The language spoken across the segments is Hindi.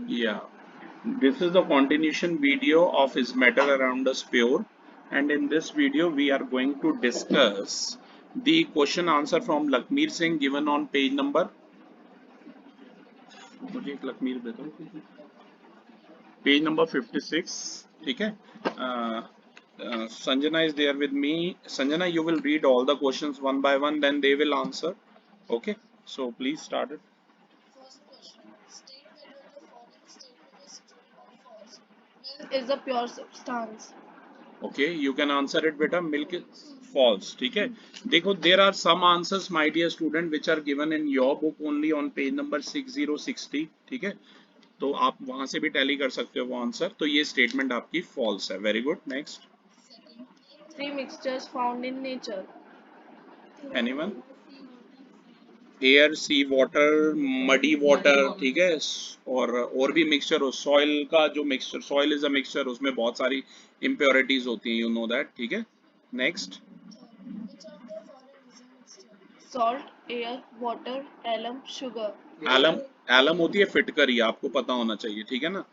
Yeah, this is the continuation video of Is Matter Around Us Pure, and in this video we are going to discuss the question answer from Lakmeer Singh given on page number, मुझे एक लकमीर दे दो, पेज नंबर 56. ठीक है. Sanjana is there with me. Sanjana, you will read all the questions one by one, then they will answer. Okay, so please start it. First question. State whether the following statement is true or false. Milk is a pure substance. Okay, you can answer it, beta. Milk is false. ठीक है. देखो, there are some answers, my dear student, which are given in your book only on page number 6060. ठीक है. तो आप वहां से भी टैली कर सकते हो वो आंसर. तो ये स्टेटमेंट आपकी फॉल्स है. Very good. Next. Second, name three mixtures found in nature. Anyone? Air, sea water, muddy water. ठीक है. और भी मिक्सचर हो. सॉइल का जो mixture, soil is a mixture, उसमें बहुत सारी इम्प्योरिटीज होती हैं, यू नो दैट. ठीक है. Next. Third, which of the following is a mixture? Salt, air, water, alum, sugar. Alum. Alum होती है फिटकरी, आपको पता होना चाहिए. ठीक है ना.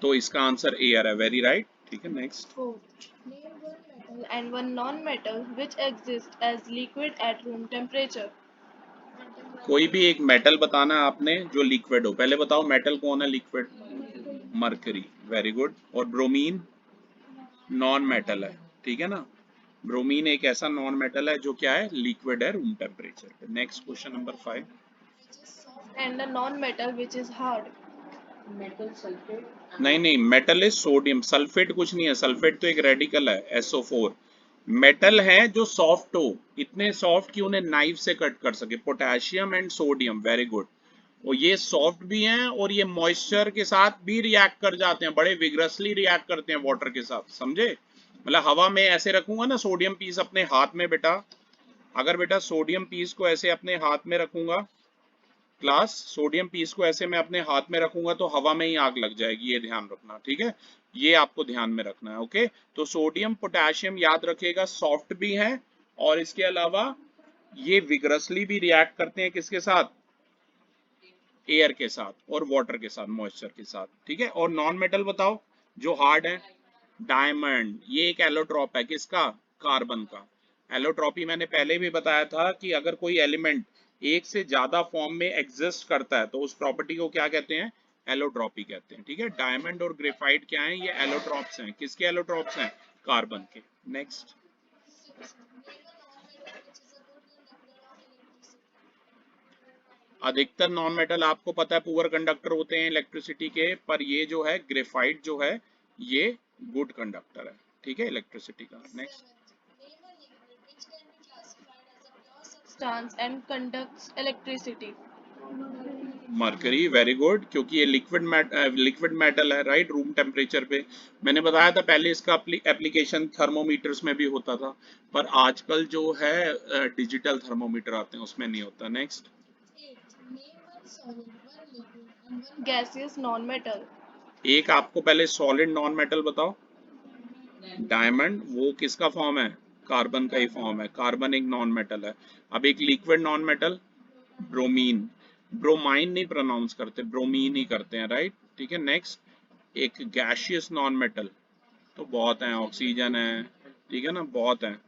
तो इसका आंसर एयर है. Very right. ठीक है. Next. Fourth, name one metal and one non-metal which exist as liquid at room temperature. कोई भी एक मेटल बताना है आपने जो लिक्विड हो. पहले बताओ मेटल कौन है लिक्विड? मरकरी. Very good. और ब्रोमीन नॉन मेटल है. ठीक है ना. ब्रोमीन एक ऐसा नॉन मेटल है जो क्या है, लिक्विड है रूम टेम्परेचर पे. Next question number 5. Which is soft and a non-metal which is hard. नहीं नहीं, मेटल इज सोडियम. सल्फेट कुछ नहीं है. सल्फेट तो एक रेडिकल है, SO4. मेटल है जो सॉफ्ट हो, इतने सॉफ्ट कि उन्हें नाइफ से कट कर सके. Potassium and sodium. Very good. और ये सॉफ्ट भी हैं और ये मॉइस्चर के साथ भी रिएक्ट कर जाते हैं, बड़े विग्रसली रिएक्ट करते हैं वाटर के साथ. समझे? मतलब हवा में ऐसे रखूंगा ना सोडियम पीस अपने हाथ में बेटा, अगर बेटा सोडियम पीस को ऐसे अपने हाथ में रखूंगा, क्लास सोडियम पीस को ऐसे मैं अपने हाथ में रखूंगा तो हवा में ही आग लग जाएगी. ये ध्यान रखना. ठीक है. ये आपको ध्यान में रखना है. ओके. तो सोडियम पोटेशियम याद रखिएगा, सॉफ्ट भी है और इसके अलावा ये विग्रसली भी रिएक्ट करते हैं. किसके साथ? एयर के साथ और वाटर के साथ, मॉइस्चर के साथ. ठीक है. और नॉन मेटल बताओ जो हार्ड है. डायमंड. ये एक एलोट्रॉप है. किसका? कार्बन का. एलोट्रॉपी मैंने पहले भी बताया था कि अगर कोई एलिमेंट एक से ज्यादा फॉर्म में एग्जिस्ट करता है तो उस प्रॉपर्टी को क्या कहते हैं? एलोट्रॉपी कहते हैं. ठीक है. डायमंड और ग्रेफाइट क्या है? ये एलोट्रॉप्स हैं. किसके एलोट्रॉप्स हैं? कार्बन के. Next. Sixth, name a non-metal which is a good conductor of electricity. अधिकतर नॉन मेटल आपको पता है पुअर कंडक्टर होते हैं इलेक्ट्रिसिटी के, पर ये जो है ग्रेफाइट जो है ये गुड कंडक्टर है. ठीक है, इलेक्ट्रिसिटी का. Next. Seventh, name a liquid which can be classified as a pure substance and conducts electricity. Mercury. Very good. क्योंकि ये लिक्विड मेटल है, राइट, रूम टेम्परेचर पे. मैंने बताया था पहले इसका एप्लीकेशन थर्मोमीटर्स में भी होता था, पर आजकल जो है डिजिटल थर्मोमीटर आते हैं उसमें नहीं होता. Next. Eighth, name one solid, one liquid, and one gaseous non-metal. एक आपको पहले सॉलिड नॉन मेटल बताओ. डायमंड. वो किसका फॉर्म है? कार्बन का ही फॉर्म है. कार्बन एक नॉन मेटल है. अब एक liquid non metal, bromine. Bromine नहीं प्रोनाउंस करते, ब्रोमीन ही करते हैं, राइट. ठीक है. नेक्स्ट. एक गैशियस नॉन मेटल तो बहुत है, ऑक्सीजन है. ठीक है ना, बहुत है.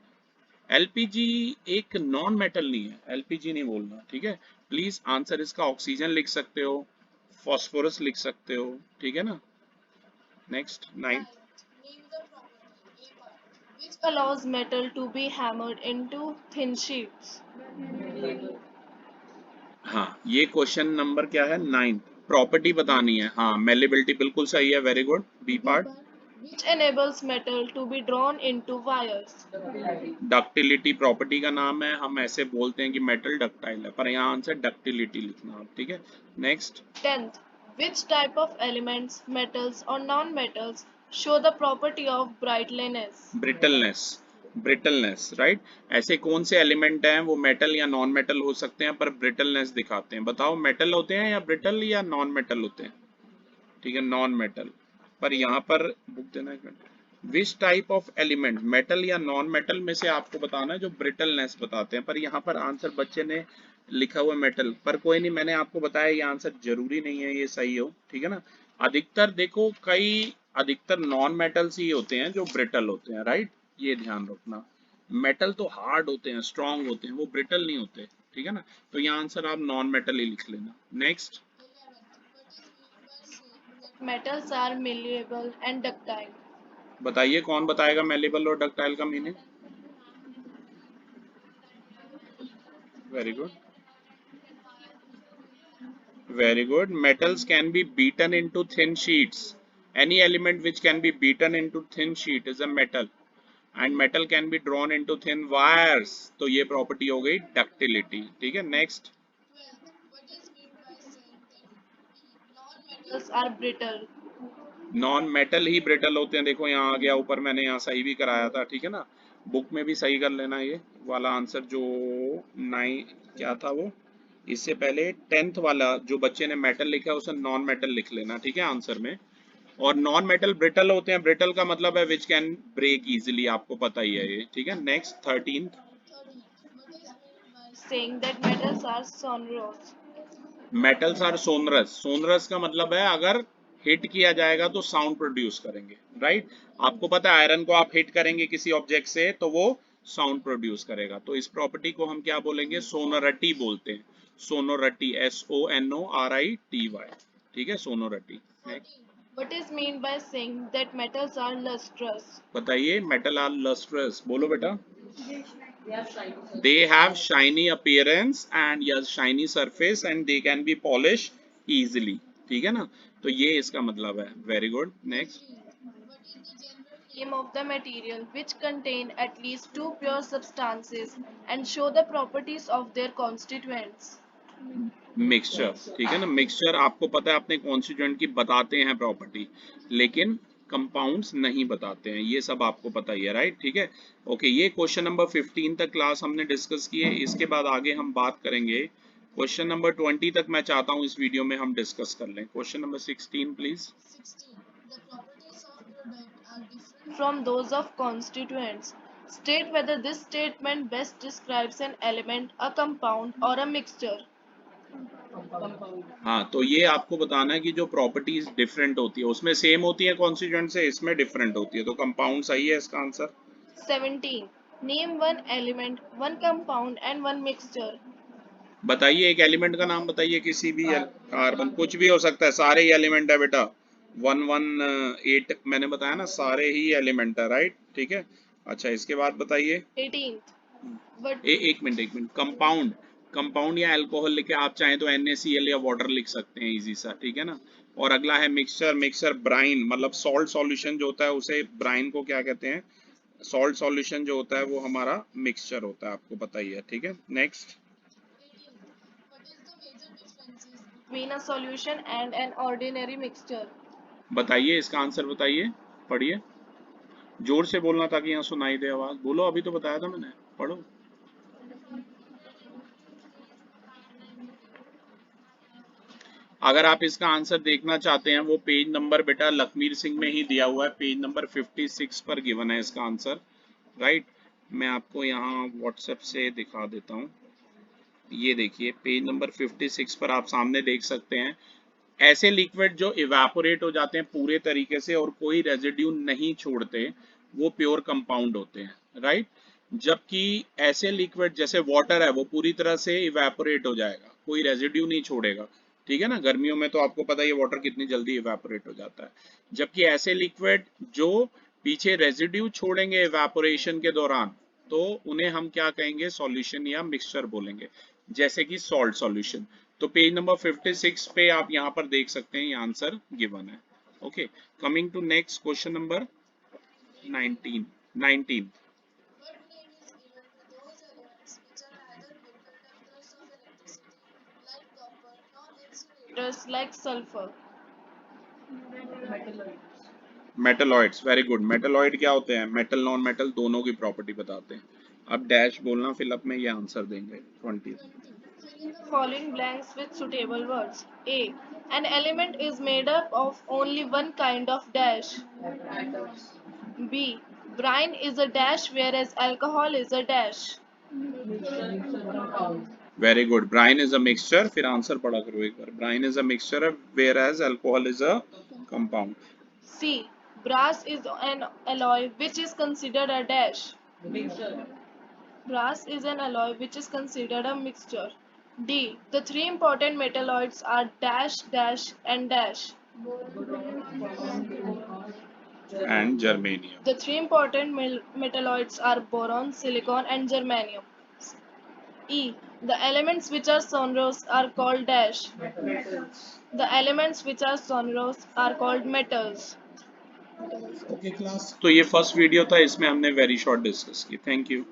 एलपीजी एक नॉन मेटल नहीं है, एलपीजी नहीं बोलना. ठीक है. प्लीज आंसर इसका ऑक्सीजन लिख सकते हो, फॉस्फोरस लिख सकते हो. ठीक है ना. Next. 9. Ninth, name the property, A part, which allows metal to be hammered into thin sheets. हाँ, ये क्वेश्चन नंबर क्या है? 9. प्रॉपर्टी बतानी है. हाँ, मेलेबिलिटी बिल्कुल सही है. Very good. B B part. part, which enables metal to be drawn into wires. Ductility property का नाम है. हम ऐसे बोलते हैं कि मेटल डक्टाइल है, पर यहाँ आंसर डक्टिलिटी लिखना आप. ठीक है. Next. 10th, which type of elements, metals or non-metals, show the property of brightliness? Brittleness. Brittleness, right. ऐसे कौन से एलिमेंट हैं वो मेटल या नॉन मेटल हो सकते हैं पर ब्रिटलनेस दिखाते हैं? बताओ, मेटल होते हैं या ब्रिटल या नॉन मेटल होते हैं? ठीक है, नॉन मेटल. पर यहाँ पर बुक देना एक minute. Which type of element, metal या नॉन मेटल में से आपको बताना है जो ब्रिटलनेस बताते हैं. पर यहाँ पर आंसर बच्चे ने लिखा हुआ मेटल, पर कोई नहीं, मैंने आपको बताया ये आंसर जरूरी नहीं है ये सही हो, ठीक है ना। अधिकतर देखो, कई अधिकतर नॉन मेटल्स ही होते हैं जो ब्रिटल होते हैं, राइट, ये ध्यान रखना। मेटल तो हार्ड होते हैं, स्ट्रांग होते हैं, वो ब्रिटल नहीं होते, ठीक है ना। तो ये आंसर आप नॉन मेटल ही लिख लेना। Next. 11th, metals are malleable and ductile. बताइए कौन बताएगा मेलेबल और डक्टाइल का meaning. Very good, very good. Metals can be beaten into thin sheets. Any element which can be beaten into thin sheet is a metal. And metal can be drawn into thin wires. तो ये property हो गई ductility, ठीक है। Next, 12th, what is meant by saying that non-metals are brittle? Non metal he brittle होते हैं, देखो यहाँ आ गया ऊपर, मैंने यहाँ सही भी कराया था, ठीक है ना। बुक में भी सही कर लेना ये वाला आंसर जो 9 क्या था वो, इससे पहले 10th वाला जो बच्चे ने मेटल लिखा है उसे नॉन मेटल लिख लेना, ठीक है, आंसर में। और नॉन मेटल ब्रिटल होते हैं, ब्रिटल का मतलब है विच कैन ब्रेक इजीली, आपको पता ही है ये, ठीक है। Next 13th, 13th, what is meant by saying that metals are sonorous? Metals are sonorous. Sonorous का मतलब है अगर हिट किया जाएगा तो साउंड प्रोड्यूस करेंगे, राइट। आपको पता है आयरन को आप हिट करेंगे किसी ऑब्जेक्ट से तो वो साउंड प्रोड्यूस करेगा, तो इस प्रॉपर्टी को हम क्या बोलेंगे, सोनोरिटी बोलते हैं। सोनोरिटी, SONORITY, ठीक है, sonority. 14th, what is meant by saying that metals are lustrous? बताइए, मेटल आर लस्ट्रस, बोलो बेटा। They have shiny appearance and yes shiny surface and they can be polished easily, ठीक है ना। तो ये इसका मतलब है। Very good. Next, 15th, what is the general name of the material which contain at least two pure substances and show the properties of their constituents? Mixture, ठीक है ना। मिक्सचर आपको पता है अपने कॉन्स्टिट्यूएंट की बताते हैं प्रॉपर्टी, लेकिन कंपाउंड्स नहीं बताते हैं, ये सब आपको पता ही है, राइट, ठीक है। ओके, ये क्वेश्चन नंबर 15 तक क्लास हमने डिस्कस की है, इसके बाद आगे हम बात करेंगे क्वेश्चन नंबर 20 तक। मैं चाहता हूँ इस वीडियो में हम डिस्कस कर लें। Question number 16 please. 16. The properties of product are different from those of constituents. State whether this statement best describes an element, a compound, or a mixture. हाँ, तो ये आपको बताना है कि जो प्रॉपर्टीज डिफरेंट होती है उसमें सेम होती है कॉन्स्टिट्यूएंट से, इसमें डिफरेंट होती है, तो कंपाउंड सही है इसका answer. 17. Name one element, one compound, and one mixture. बताइए एक एलिमेंट का नाम बताइए, किसी भी कार्बन, कुछ भी हो सकता है, सारे ही एलिमेंट है बेटा। 118 मैंने बताया ना, सारे ही एलिमेंट है, राइट, ठीक है। अच्छा, इसके बाद बताइए। 18th. But एक मिनट, कंपाउंड, कंपाउंड या अल्कोहल लिखे आप चाहें तो NaCl या वाटर लिख सकते हैं, इजी सा, ठीक है ना। और अगला है मिक्सचर। मिक्सचर ब्राइन मतलब सॉल्ट सॉल्यूशन जो होता है उसे ब्राइन को क्या कहते हैं, सॉल्ट सॉल्यूशन जो होता है वो हमारा मिक्सचर होता है, आपको पता ही है, ठीक है। Next, 18th. What is the major differences between a solution and an ordinary mixture? बताइए इसका आंसर बताइए, पढ़िए, जोर से बोलना ताकि यहाँ सुनाई दे आवाज, बोलो, अभी तो बताया था मैंने, पढ़ो। अगर आप इसका आंसर देखना चाहते हैं वो पेज नंबर बेटा लखमीर सिंह में ही दिया हुआ है, पेज नंबर 56 पर गिवन है इसका आंसर, राइट। मैं आपको यहाँ व्हाट्सएप से दिखा देता हूँ, ये देखिए पेज नंबर 56 पर आप सामने देख सकते हैं। ऐसे लिक्विड जो इवेपोरेट हो जाते हैं पूरे तरीके से और कोई रेजिड्यू नहीं छोड़ते, वो प्योर कंपाउंड होते हैं, राइट। जबकि ऐसे लिक्विड जैसे वाटर है वो पूरी तरह से इवेपोरेट हो जाएगा, कोई रेजिड्यू नहीं छोड़ेगा, ठीक है ना। गर्मियों में तो आपको पता है वाटर कितनी जल्दी इवेपोरेट हो जाता है। जबकि ऐसे लिक्विड जो पीछे रेजिड्यू छोड़ेंगे इवेपोरेशन के दौरान, तो उन्हें हम क्या कहेंगे, सॉल्यूशन या मिक्सचर बोलेंगे, जैसे कि सॉल्ट सॉल्यूशन। तो पेज नंबर 56 पे आप यहाँ पर देख सकते हैं ये आंसर गिवन है। Okay, coming to next question number 19। What name is given to those elements which are neither good conductors of electricity like copper nor insulators like sulfur? Metalloids, very good. Metalloid क्या होते हैं, मेटल नॉन मेटल दोनों की प्रॉपर्टी बताते हैं। अब डैश बोलना, फिलअप में ये आंसर देंगे 20। 20. Fill in the following blanks with suitable words. A. An element is made up of only one kind of dash. B. Brine is a dash whereas alcohol is a dash. Very good, brine is a mixture, फिर आंसर पढ़ा करो एक बार। Brine is a mixture whereas alcohol is a compound. C. Brass is an alloy which is considered a dash. Brass is an alloy which is considered a mixture. D. The three important metalloids are dash, dash, and dash. And germanium. The three important metalloids are boron, silicon, and germanium. E. The elements which are sonorous are called dash. The elements which are sonorous are called metals. Okay class, तो ये फर्स्ट वीडियो था, इसमें हमने वेरी शॉर्ट डिस्कस की। Thank you.